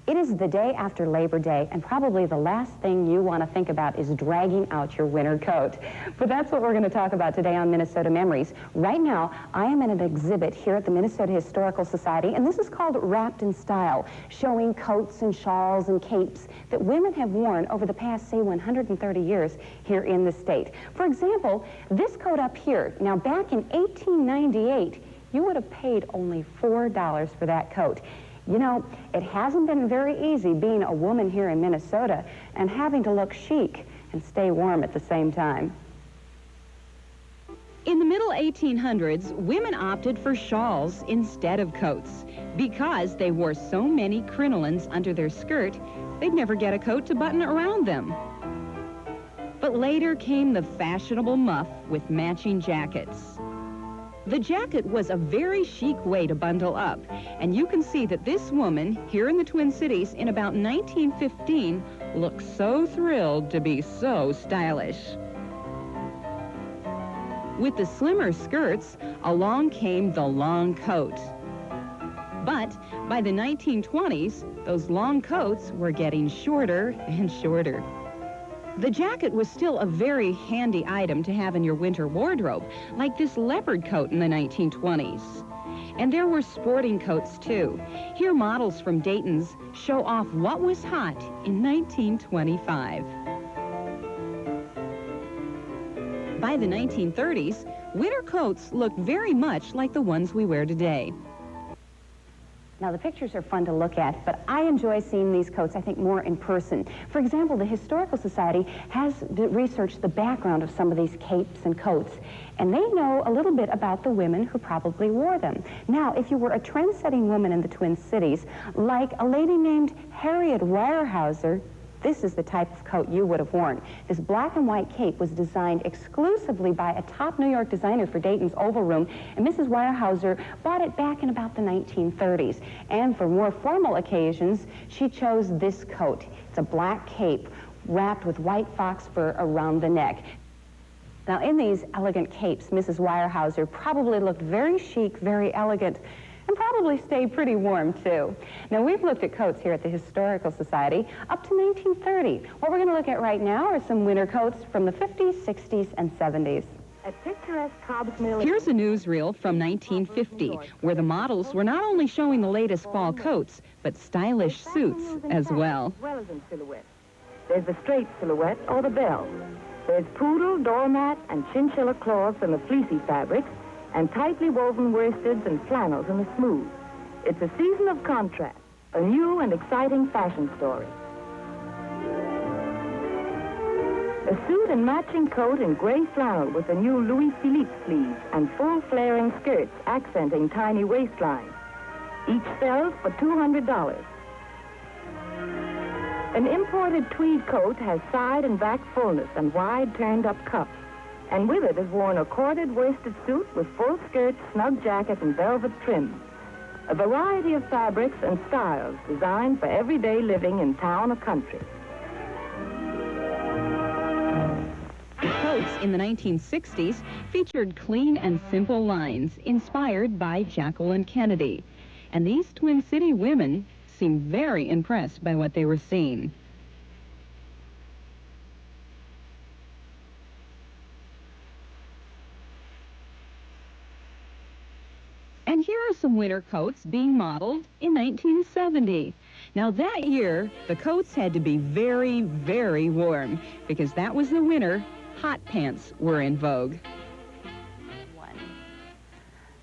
It is the day after Labor Day, and probably the last thing you want to think about is dragging out your winter coat. But that's what we're going to talk about today on Minnesota Memories. Right now, I am at an exhibit here at the Minnesota Historical Society, and this is called Wrapped in Style, showing coats and shawls and capes that women have worn over the past, say, 130 years here in the state. For example, this coat up here, now back in 1898, you would have paid only $4 for that coat. You know, it hasn't been very easy being a woman here in Minnesota and having to look chic and stay warm at the same time. In the middle 1800s, women opted for shawls instead of coats because they wore so many crinolines under their skirt, they'd never get a coat to button around them. But later came the fashionable muff with matching jackets. The jacket was a very chic way to bundle up, and you can see that this woman here in the Twin Cities in about 1915 looks so thrilled to be so stylish. With the slimmer skirts, along came the long coat. But by the 1920s, those long coats were getting shorter and shorter. The jacket was still a very handy item to have in your winter wardrobe, like this leopard coat in the 1920s. And there were sporting coats, too. Here, models from Dayton's show off what was hot in 1925. By the 1930s, winter coats looked very much like the ones we wear today. Now, the pictures are fun to look at, but I enjoy seeing these coats, I think, more in person. For example, the Historical Society has researched the background of some of these capes and coats, and they know a little bit about the women who probably wore them. Now, if you were a trend-setting woman in the Twin Cities, like a lady named Harriet Weyerhaeuser, this is the type of coat you would have worn. This black and white cape was designed exclusively by a top New York designer for Dayton's Oval Room, and Mrs. Weyerhaeuser bought it back in about the 1930s. And for more formal occasions, she chose this coat. It's a black cape wrapped with white fox fur around the neck. Now, in these elegant capes, Mrs. Weyerhaeuser probably looked very chic, very elegant, and probably stayed pretty warm, too. Now, we've looked at coats here at the Historical Society up to 1930. What we're going to look at right now are some winter coats from the 50s, 60s, and 70s. At picturesque Cobb's Mill. Here's a newsreel from 1950, where the models were not only showing the latest fall coats, but stylish suits as well. As in silhouette. There's the straight silhouette or the bell. There's poodle, doormat, and chinchilla cloths in the fleecy fabrics, and tightly woven worsteds and flannels in the smooth. It's a season of contrast, a new and exciting fashion story. A suit and matching coat in gray flannel with the new Louis Philippe sleeves and full flaring skirts accenting tiny waistlines. Each sells for $200. An imported tweed coat has side and back fullness and wide turned-up cuffs. And with it is worn a corded worsted suit with full skirt, snug jacket, and velvet trim. A variety of fabrics and styles designed for everyday living in town or country. Coats in the 1960s featured clean and simple lines inspired by Jacqueline Kennedy. And these Twin City women seemed very impressed by what they were seeing. And here are some winter coats being modeled in 1970. Now that year, the coats had to be very, very warm because that was the winter. Hot pants were in vogue.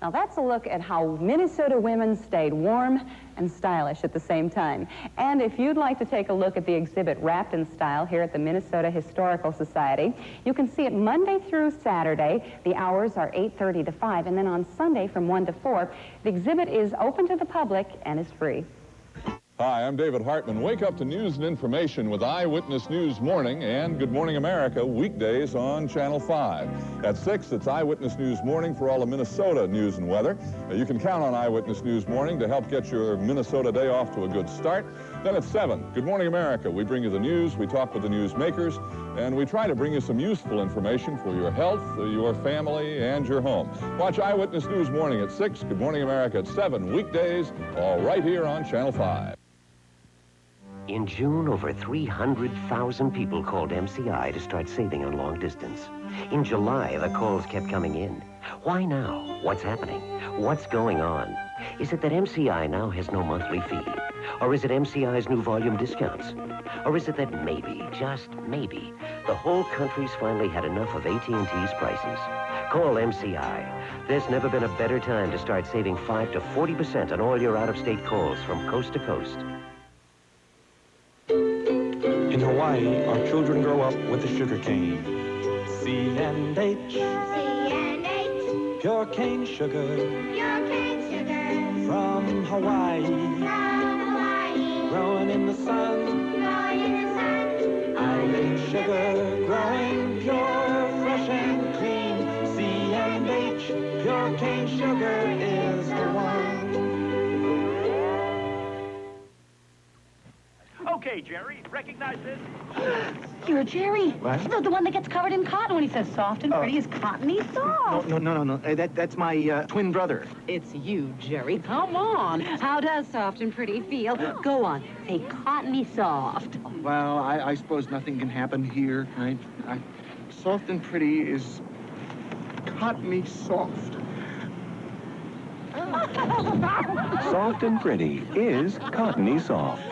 Now that's a look at how Minnesota women stayed warm and stylish at the same time. And if you'd like to take a look at the exhibit Wrapped in Style here at the Minnesota Historical Society, you can see it Monday through Saturday. The hours are 8:30 to 5, and then on Sunday from 1 to 4. The exhibit is open to the public and is free. Hi, I'm David Hartman. Wake up to news and information with Eyewitness News Morning and Good Morning America weekdays on Channel 5. At 6, it's Eyewitness News Morning for all of Minnesota news and weather. You can count on Eyewitness News Morning to help get your Minnesota day off to a good start. Then at 7, Good Morning America. We bring you the news, we talk with the newsmakers, and we try to bring you some useful information for your health, your family, and your home. Watch Eyewitness News Morning at 6, Good Morning America at 7, weekdays, all right here on Channel 5. In June, over 300,000 people called MCI to start saving on long distance. In July, the calls kept coming in. Why now? What's happening? What's going on? Is it that MCI now has no monthly fee? Or is it MCI's new volume discounts? Or is it that maybe, just maybe, the whole country's finally had enough of AT&T's prices? Call MCI. There's never been a better time to start saving 5 to 40% on all your out-of-state calls from coast to coast. In Hawaii, our children grow up with a sugar cane. C&H. C&H. Pure cane sugar. Pure cane sugar. From Hawaii. From Hawaii. Growing in the sun. Growing in the sun. Island sugar. Growing pure, fresh and clean. C&H. Pure cane sugar is the one. Okay, Jerry, recognize this? You're Jerry. What? The one that gets covered in cotton when he says soft and pretty is cottony soft. No. That's my twin brother. It's you, Jerry. Come on. How does soft and pretty feel? Go on. Say cottony soft. Well, I suppose nothing can happen here, right? Soft and pretty is cottony soft. Soft and pretty is cottony soft.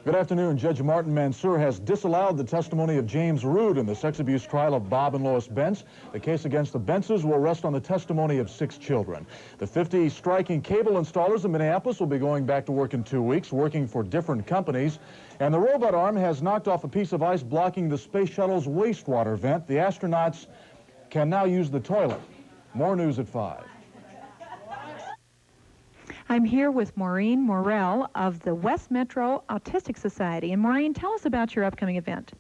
Good afternoon. Judge Martin Mansour has disallowed the testimony of James Rood in the sex abuse trial of Bob and Lois Bentz. The case against the Bentzes will rest on the testimony of 6 children. The 50 striking cable installers in Minneapolis will be going back to work in 2 weeks, working for different companies. And the robot arm has knocked off a piece of ice blocking the space shuttle's wastewater vent. The astronauts can now use the toilet. More news at 5. I'm here with Maureen Morrell of the West Metro Autistic Society. And Maureen, tell us about your upcoming event.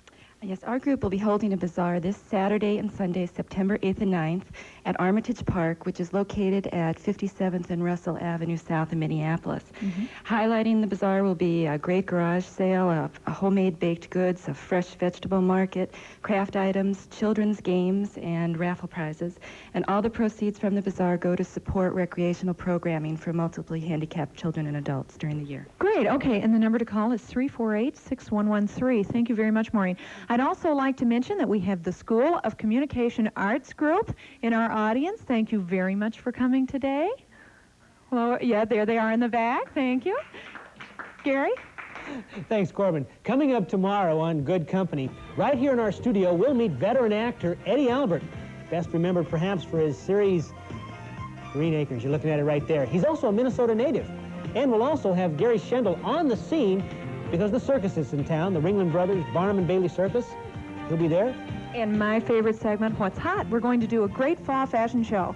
Yes, our group will be holding a bazaar this Saturday and Sunday, September 8th and 9th, at Armitage Park, which is located at 57th and Russell Avenue south of Minneapolis. Highlighting the bazaar will be a great garage sale, a homemade baked goods, a fresh vegetable market, craft items, children's games, and raffle prizes. And all the proceeds from the bazaar go to support recreational programming for multiply handicapped children and adults during the year. Great. Okay, and the number to call is 348-6113. Thank you very much, Maureen. I'd also like to mention that we have the School of Communication Arts group in our audience. Thank you very much for coming today. Well, yeah, there they are in the back. Thank you. Gary? Thanks, Corbin. Coming up tomorrow on Good Company, right here in our studio, we'll meet veteran actor Eddie Albert, best remembered perhaps for his series Green Acres. You're looking at it right there. He's also a Minnesota native. And we'll also have Gary Schendel on the scene because the circus is in town, the Ringling Brothers Barnum and Bailey Circus. He'll be there. And my favorite segment, What's Hot? We're going to do a great fall fashion show.